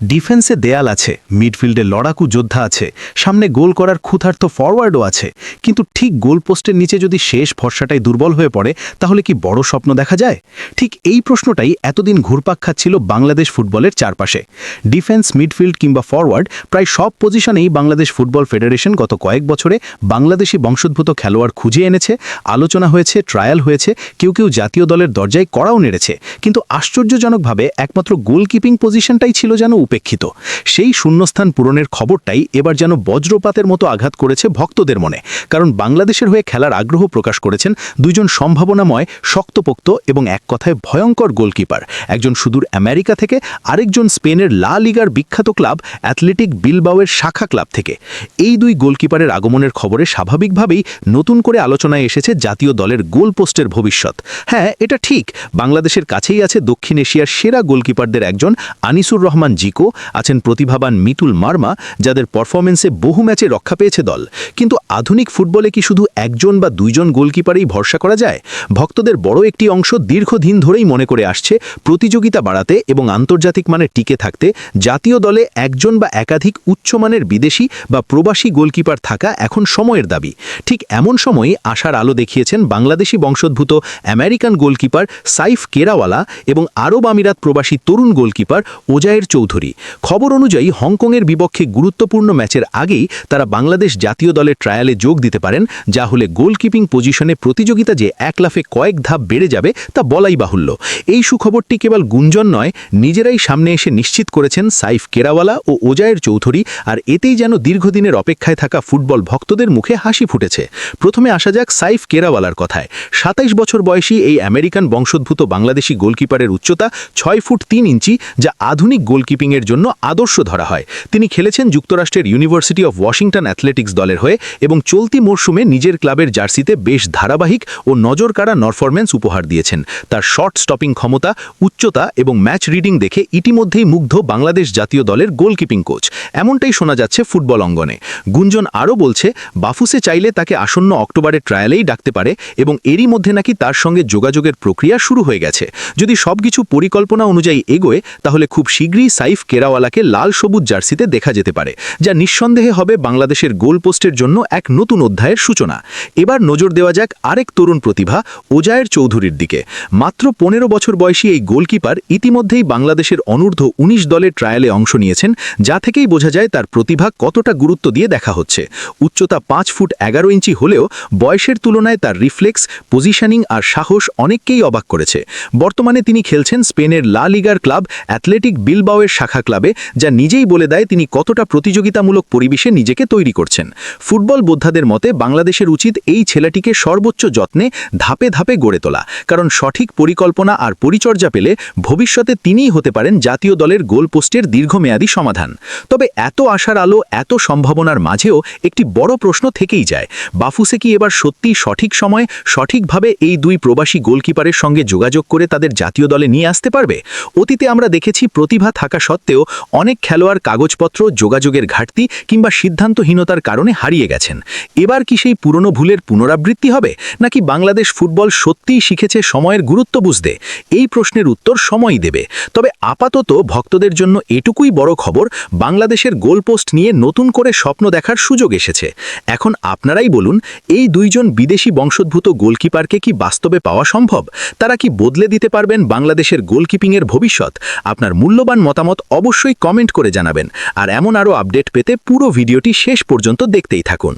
ডিফেন্সে দেয়াল আছে, মিডফিল্ডে লড়াকু যোদ্ধা আছে, সামনে গোল করার ক্ষুধার্ত ফরওয়ার্ডও আছে, কিন্তু ঠিক গোল পোস্টের নিচে যদি শেষ ভরসাটাই দুর্বল হয়ে পড়ে তাহলে কি বড় স্বপ্ন দেখা যায়? ঠিক এই প্রশ্নটাই এতদিন ঘুরপাক খাচ্ছিল বাংলাদেশ ফুটবলের চারপাশে। ডিফেন্স, মিডফিল্ড কিংবা ফরওয়ার্ড প্রায় সব পজিশনেই বাংলাদেশ ফুটবল ফেডারেশন গত কয়েক বছরে বাংলাদেশি বংশোদ্ভূত খেলোয়াড় খুঁজে এনেছে, আলোচনা হয়েছে, ট্রায়াল হয়েছে, কেউ কেউ জাতীয় দলের দরজায় কড়াও নেড়েছে, কিন্তু আশ্চর্যজনকভাবে একমাত্র গোলকিপিং পজিশনটাই ছিল যেন উপেক্ষিত। সেই শূন্যস্থান পূরণের খবরটাই এবার যেন বজ্রপাতের মতো আঘাত করেছে ভক্তদের মনে, কারণ বাংলাদেশের হয়ে খেলার আগ্রহ প্রকাশ করেছেন দুইজন সম্ভাবনাময়, শক্তপোক্ত এবং এক কথায় ভয়ঙ্কর গোলকিপার, একজন সুদূর আমেরিকা থেকে, আরেকজন স্পেনের লা লিগার বিখ্যাত ক্লাব অ্যাথলেটিক বিলবাওয়ের শাখা ক্লাব থেকে। এই দুই গোলকিপারের আগমনের খবরে স্বাভাবিকভাবেই নতুন করে আলোচনায় এসেছে জাতীয় দলের গোলপোস্টের ভবিষ্যৎ। হ্যাঁ, এটা ঠিক, বাংলাদেশের কাছেই আছে দক্ষিণ এশিয়ার সেরা গোলকিপারদের একজন আনিসুর রহমান জিকো, আছেন প্রতিভাবান মিতুল মার্মা, যাদের পারফরমেন্সে বহু ম্যাচে রক্ষা পেয়েছে দল। কিন্তু আধুনিক ফুটবলে কি শুধু একজন বা দুইজন গোলকিপারেই ভরসা করা যায়? ভক্তদের বড় একটি অংশ দীর্ঘদিন ধরেই মনে করে আসছে, প্রতিযোগিতা বাড়াতে এবং আন্তর্জাতিক মানে টিকে থাকতে জাতীয় দলে একজন বা একাধিক উচ্চমানের বিদেশি বা প্রবাসী গোলকিপার থাকা এখন সময়ের দাবি। ঠিক এমন সময়ই আশার আলো দেখিয়েছেন বাংলাদেশি বংশোদ্ভূত আমেরিকান গোলকিপার সাইফ কেরাওয়ালা এবং আরব আমিরাত প্রবাসী তরুণ গোলকিপার ওজায়ের চৌধুরী। খবর অনুযায়ী হংকংয়ের বিপক্ষে গুরুত্বপূর্ণ ম্যাচের আগেই তারা বাংলাদেশ জাতীয় দলের ট্রায়ালে যোগ দিতে পারেন, যা হলে গোলকিপিং পজিশনে প্রতিযোগিতা যে এক লাফে কয়েক ধাপ বেড়ে যাবে তা বলাই বাহুল্য। এই সুখবরটি কেবল গুঞ্জন নয়, নিজেরাই সামনে এসে নিশ্চিত করেছেন সাইফ কেরাওয়ালা ও ওজায়ের চৌধুরী, আর এতেই যেন দীর্ঘদিনের অপেক্ষায় থাকা ফুটবল ভক্তদের মুখে হাসি ফুটেছে। প্রথমে আসা যাক সাইফ কেরাওয়ালার কথায়। ২৭ বছর বয়সী এই আমেরিকান বংশোদ্ভূত বাংলাদেশি গোলকিপারের উচ্চতা ৬ ফুট ৩ ইঞ্চি, যা আধুনিক গোলকিপিংয়ের জন্য আদর্শ ধরা হয়। তিনি খেলেছেন যুক্তরাষ্ট্রের ইউনিভার্সিটি অফ ওয়াশিংটন অ্যাথলেটিক্স দলের হয়ে এবং চলতি মরশুমে নিজের ক্লাবের জার্সিতে বেশ ধারাবাহিক ও নজরকাড়া পারফরম্যান্স উপহার দিয়েছেন। তার শর্ট স্টপিং ক্ষমতা, উচ্চতা এবং ম্যাচ রিডিং দেখে ইতিমধ্যেই মুগ্ধ বাংলাদেশ জাতীয় দলের গোলকিপিং কোচ। এমনটাই শোনা যাচ্ছে ফুটবল অঙ্গনে। গুঞ্জন আরও বলছে, বাফুসে চাইলে তাকে আসন্ন অক্টোবরের ট্রায়ালেই ডাকতে পারে এবং এরই মধ্যে নাকি তার সঙ্গে যোগাযোগের প্রক্রিয়া শুরু হয়ে গেছে। যদি সবকিছু পরিকল্পনা অনুযায়ী এগোয় তাহলে খুব শীঘ্রই সাইফ কেরাওয়ালাকে লাল সবুজ জার্সিতে দেখা যেতে পারে, যা নিঃসন্দেহে হবে বাংলাদেশের গোল পোস্টের জন্য এক নতুন অধ্যায়ের সূচনা। এবার নজর দেওয়া যাক আরেক তরুণ প্রতিভা ওজায়ের চৌধুরীর দিকে। মাত্র ১৫ বছর বয়সী এই গোলকিপার ইতিমধ্যেই বাংলাদেশের অনূর্ধ্ব ১৯ দলের ট্রায়ালে অংশ নিয়েছেন, যা থেকেই বোঝা যায় তার প্রতিভা কতটা গুরুত্ব দিয়ে দেখা হচ্ছে। উচ্চতা ৫ ফুট ১১ ইঞ্চি হলেও বয়সের তুলনায় তার রিফ্লেক্স, পজিশনিং আর সাহস অনেককেই অবাক করেছে। বর্তমানে তিনি খেলছেন স্পেনের লা লিগার ক্লাব অ্যাথলেটিক বিলবাওয়ের শাখা ক্লাবে, যা নিজেই বলে দেয় তিনি কতটা প্রতিযোগিতামূলক পরিবেশে নিজেকে তৈরি করছেন। ফুটবল বোদ্ধাদের মতে বাংলাদেশের উচিত এই ছেলেটিকে সর্বোচ্চ যত্নে ধাপে ধাপে গড়ে তোলা, কারণ সঠিক পরিকল্পনা আর পরিচর্যা পেলে ভবিষ্যতে তিনিই হতে পারেন জাতীয় দলের গোল পোস্টের দীর্ঘমেয়াদী সমাধান। তবে এত আশার আলো, এত সম্ভাবনার মাঝেও একটি বড় প্রশ্ন থেকেই যায়, বাফুসে কি এবার সত্যিই সঠিক সময়ে সঠিকভাবে এই দুই প্রবাসী গোলকিপারের সঙ্গে যোগাযোগ করে তাদের জাতীয় দলে নিয়ে আসতে পারবে? অতীতে আমরা দেখেছি প্রতিভা থাকা সত্ত্বেও অনেক খেলোয়াড় কাগজপত্র, যোগাযোগের ঘাটতি কিংবা সিদ্ধান্তহীনতার কারণে হারিয়ে গেছেন। এবার কি সেই পুরনো ভুলের পুনরাবৃত্তি হবে, নাকি বাংলাদেশ ফুটবল সত্যিই শিখেছে সময়ের গুরুত্ব বুঝতে? এই প্রশ্নের উত্তর সময়ই দেবে। তবে আপাতত ভক্তদের জন্য এটুকুই বড় খবর, বাংলাদেশের গোলপোস্ট নিয়ে নতুন করে স্বপ্ন দেখার সুযোগ এসেছে। এখন আপনারাই বলুন, এই দুইজন বিদেশি বংশোদ্ভূত গোলকিপারকে কি বাস্তবে পাওয়া সম্ভব? তারা কি বদলে দিতে পারবেন বাংলাদেশের গোলকিপিংয়ের ভবিষ্যৎ? আপনার মূল্যবান মতামত অবশ্যই কমেন্ট করে জানাবেন, আর এমন আরও আপডেট পেতে পুরো ভিডিওটি শেষ পর্যন্ত দেখতেই থাকুন।